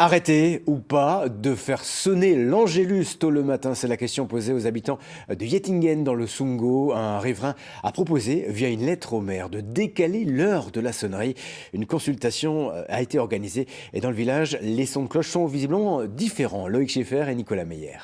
Arrêter ou pas de faire sonner l'Angélus tôt le matin? C'est la question posée aux habitants de Yettingen dans le Sundgau. Un riverain a proposé, via une lettre au maire, de décaler l'heure de la sonnerie. Une consultation a été organisée et dans le village, les sons de cloche sont visiblement différents. Loïc Scheffer et Nicolas Meyer.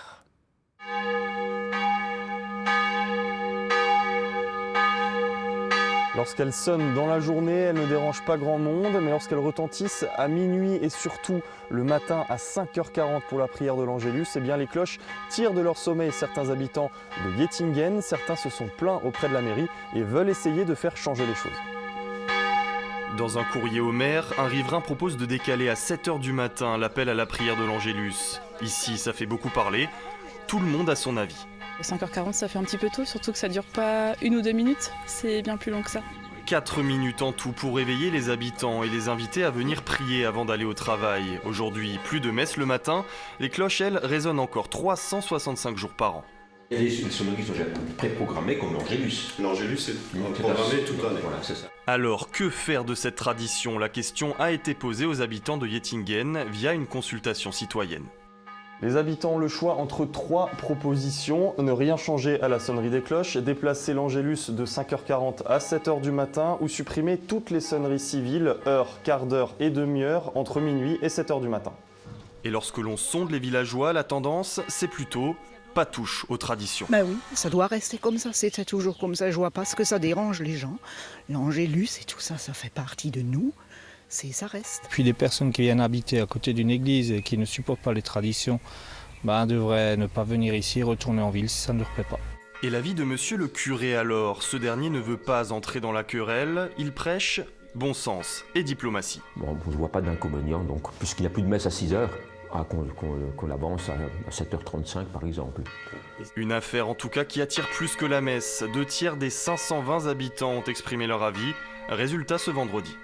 Lorsqu'elles sonnent dans la journée, elles ne dérangent pas grand monde, mais lorsqu'elles retentissent à minuit et surtout le matin à 5h40 pour la prière de l'Angélus, eh bien les cloches tirent de leur sommeil certains habitants de Yettingen. Certains se sont plaints auprès de la mairie et veulent essayer de faire changer les choses. Dans un courrier au maire, un riverain propose de décaler à 7h du matin l'appel à la prière de l'Angélus. Ici, ça fait beaucoup parler. Tout le monde a son avis. 5h40, ça fait un petit peu tôt, surtout que ça dure pas 1 ou 2 minutes, c'est bien plus long que ça. 4 minutes en tout pour réveiller les habitants et les inviter à venir prier avant d'aller au travail. Aujourd'hui, plus de messe le matin, les cloches, elles, résonnent encore 365 jours par an. Les sonneries sont déjà préprogrammées comme l'Angélus. L'Angélus est programmé toute l'année. Voilà, c'est ça. Alors, que faire de cette tradition? La question a été posée aux habitants de Yettingen via une consultation citoyenne. Les habitants ont le choix entre 3 propositions. Ne rien changer à la sonnerie des cloches, déplacer l'Angélus de 5h40 à 7h du matin ou supprimer toutes les sonneries civiles, heure, quart d'heure et demi-heure entre minuit et 7h du matin. Et lorsque l'on sonde les villageois, la tendance, c'est plutôt pas touche aux traditions. Ben oui, ça doit rester comme ça, c'était toujours comme ça. Je vois pas ce que ça dérange les gens. L'Angélus et tout ça, ça fait partie de nous. Ça reste. Puis les personnes qui viennent habiter à côté d'une église et qui ne supportent pas les traditions, devraient ne pas venir ici et retourner en ville si ça ne leur plaît pas. Et l'avis de monsieur le curé alors? Ce dernier ne veut pas entrer dans la querelle, il prêche bon sens et diplomatie. Bon, je ne vois pas d'inconvénient, donc puisqu'il n'y a plus de messe à 6h, qu'on l'avance à 7h35 par exemple. Une affaire en tout cas qui attire plus que la messe. 2 tiers des 520 habitants ont exprimé leur avis. Résultat ce vendredi.